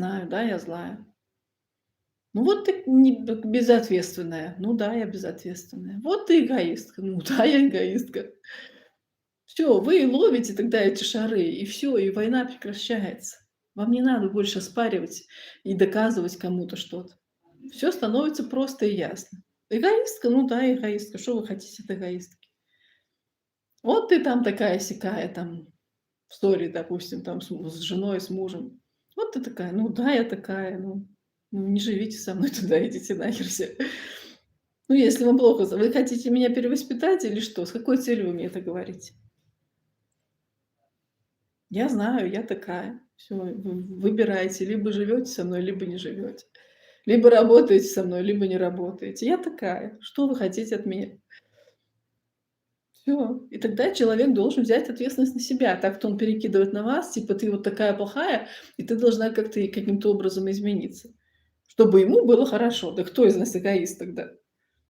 знаю, да, я злая. Ну вот ты не безответственная. Ну да, я безответственная. Вот ты эгоистка. Ну да, я эгоистка. Все, вы ловите тогда эти шары, и все, и война прекращается. Вам не надо больше оспаривать и доказывать кому-то что-то. Все становится просто и ясно. Эгоистка? Ну да, эгоистка. Что вы хотите от эгоистки? Вот ты там такая-сякая, там, в ссоре, допустим, там с женой, с мужем. Вот ты такая. Ну да, я такая. Ну не живите со мной тогда, идите нахер все. Ну, если вам плохо, вы хотите меня перевоспитать или что? С какой целью вы мне это говорите? Я знаю, я такая. Все, вы выбирайте, либо живете со мной, либо не живете. Либо работаете со мной, либо не работаете. Я такая. Что вы хотите от меня? Все. И тогда человек должен взять ответственность на себя. Так-то он перекидывает на вас, типа: "Ты вот такая плохая, и ты должна как-то и каким-то образом измениться", чтобы ему было хорошо. Да кто из нас эгоист тогда?